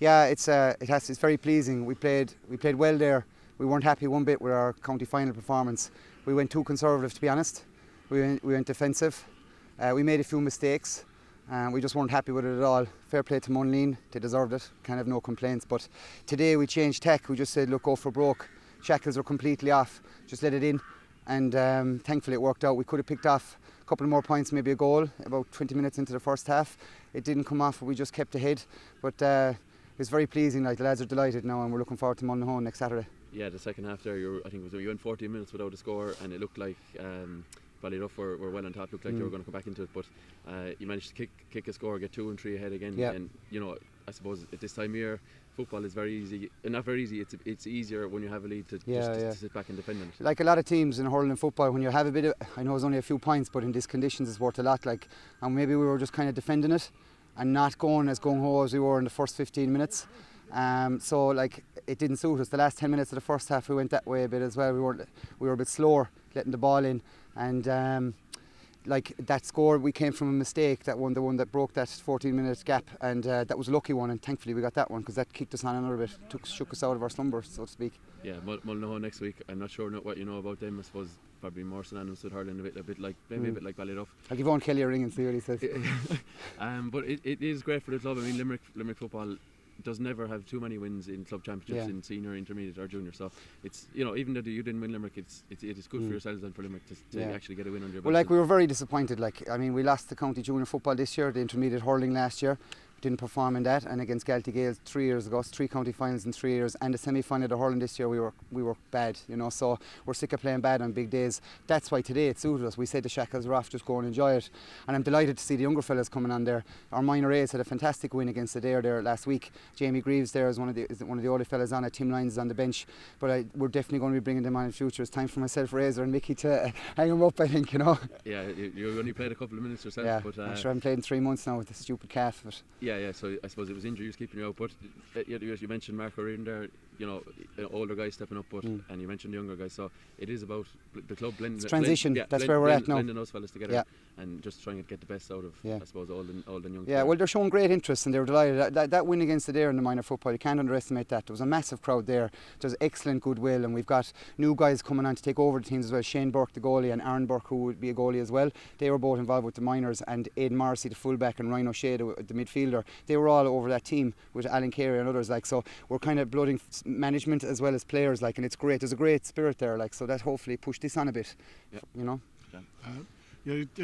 Yeah, it's very pleasing. We played well there. We weren't happy one bit with our county final performance. We went too conservative, to be honest. We went defensive. We made a few mistakes. We just weren't happy with it at all. Fair play to Munleen, they deserved it. Can't have no complaints. But today we changed tack. We just said, look, go for broke. Shackles are completely off. Just let it in. And thankfully it worked out. We could have picked off a couple more points, maybe a goal, about 20 minutes into the first half. It didn't come off, but we just kept ahead. But it's very pleasing. Like, the lads are delighted now, and we're looking forward to Mullinahone next Saturday. Yeah, the second half there, I think you went 14 minutes without a score, and it looked like Ballyduff were well on top. Looked like they were going to come back into it, but you managed to kick a score, get 2 and 3 ahead again. Yeah. And I suppose at this time of year, football is very easy. Not very easy. It's easier when you have a lead to sit back and defend it. Like a lot of teams in hurling and football, when you have a bit of, I know it's only a few points, but in these conditions it's worth a lot. Like, and maybe we were just kind of defending it and not going as gung-ho as we were in the first 15 minutes. So like, it didn't suit us. The last 10 minutes of the first half we went that way a bit as well. We were a bit slower letting the ball in, and like that score, we came from a mistake, the one that broke that 14-minute gap, and that was a lucky one, and thankfully we got that one, because that kicked us on another bit, shook us out of our slumber, so to speak. Yeah, Mullinahone next week. I'm not sure what you know about them. I suppose probably more synonymous with hurling, a bit like Ballyduff. I'll give Owen Kelly a ring and see what he says. But it is great for the club. I mean, Limerick football does never have too many wins in club championships in senior, intermediate or junior, so it's, even though you didn't win Limerick, it is good for yourselves and for Limerick to actually get a win under your belt. Well, like, we were very disappointed. Like, I mean, we lost the county junior football this year, the intermediate hurling last year, didn't perform in that, and against Galtee Gales 3 years ago, 3 county finals in 3 years, and the semi-final of the hurling this year we were bad, so we're sick of playing bad on big days. That's why today it suited us. We said the shackles are off, just go and enjoy it, and I'm delighted to see the younger fellas coming on there. Our minor A's had a fantastic win against Adair there last week. Jamie Greaves there is one of the older fellas on it. Tim Lyons is on the bench, but we're definitely going to be bringing them on in future. It's time for myself, Razor and Mickey to hang them up, I think. Yeah, you only played a couple of minutes yourself, but I'm sure I haven't played in 3 months now with the stupid calf. But yeah, so I suppose it was injuries keeping you out, but you mentioned Mark O'Riordan there, older guys stepping up, but and you mentioned the younger guys, so it is about the club blending. It's transition. That's where we're at now. Blending those fellas together and just trying to get the best out of, I suppose, old and young. Yeah, well, they're showing great interest and they were delighted. That win against Adair in the minor football, you can't underestimate that. There was a massive crowd there. There's excellent goodwill, and we've got new guys coming on to take over the teams as well. Shane Burke, the goalie, and Aaron Burke, who would be a goalie as well. They were both involved with the minors, and Aidan Morrissey, the fullback, and Ryan O'Shea, the midfielder. They were all over that team with Alan Carey and others. Like, so we're kind of blooding management as well as players, like, and it's great. There's a great spirit there, like, so that hopefully pushed this on a bit. It's your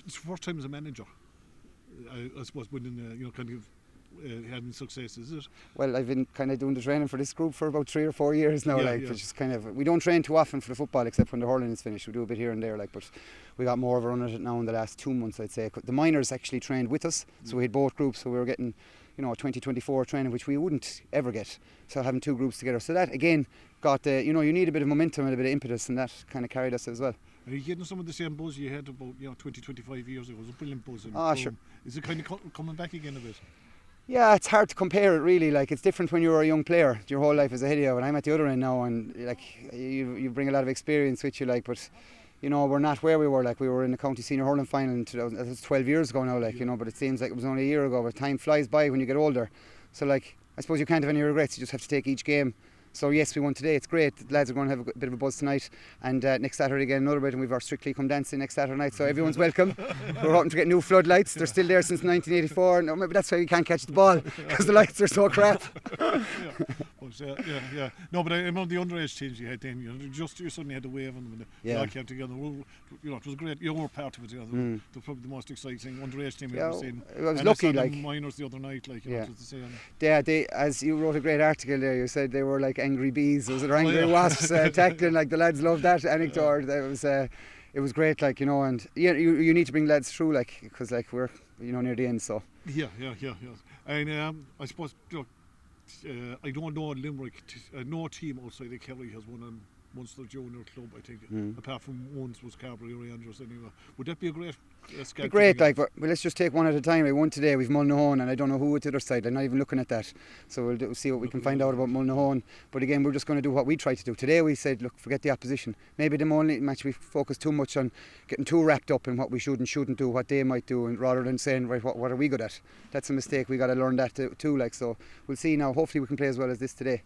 first time as a manager. I suppose winning, having success, is it? Well, I've been kind of doing the training for this group for about 3 or 4 years now. Which is kind of, we don't train too often for the football except when the hurling is finished. We do a bit here and there, but we got more of a run at it now in the last 2 months, I'd say. The minors actually trained with us, so we had both groups, so we were getting 20-24 training, which we wouldn't ever get. So having 2 groups together, so that again got the, you need a bit of momentum and a bit of impetus, and that kind of carried us as well. Are you getting some of the same buzz you had about 20-25 years ago? It was a brilliant buzz. Sure. Is it kind of coming back again a bit? Yeah, it's hard to compare it really. Like, it's different when you're a young player. Your whole life is ahead of you, and I'm at the other end now, and like you bring a lot of experience with you. Like, but we're not where we were. Like, we were in the county senior hurling final in 2000. That was 12 years ago now. Like, but it seems like it was only a year ago. But time flies by when you get older. So like, I suppose you can't have any regrets. You just have to take each game. So yes, we won today. It's great. The lads are going to have a bit of a buzz tonight, and next Saturday again another bit, and we've our Strictly Come Dancing next Saturday night. So everyone's welcome. We're hoping to get new floodlights. They're still there since 1984. No, maybe that's why we can't catch the ball, because the lights are so crap. Yeah. No, but I remember the underage teams you had then. You suddenly had a wave on them, and they all came together. It was great. You were part of it. They're probably the most exciting underage team we've ever seen. I was lucky. Like minors the other night, they, as you wrote a great article there, you said they were like angry bees. Was it angry wasps tackling? Like, the lads loved that anecdote. It was great, like, and you need to bring lads through, like, because like we're near the end. So yeah. And I suppose I don't know Limerick. No team outside of Kerry has won a Munster Junior Club, I think, apart from once was Carberry Rangers anyway. Would that be a great let's be great, like, but let's just take one at a time. We won today, we've Mullinahone, and I don't know who at the other side. I'm not even looking at that. So we'll see what we can find out about Mullinahone. But again, we're just going to do what we try to do. Today we said, look, forget the opposition. Maybe the only match we focus too much on getting too wrapped up in what we should and shouldn't do, what they might do, and rather than saying, right, what are we good at? That's a mistake. We got to learn that too. Like, so we'll see now. Hopefully we can play as well as this today.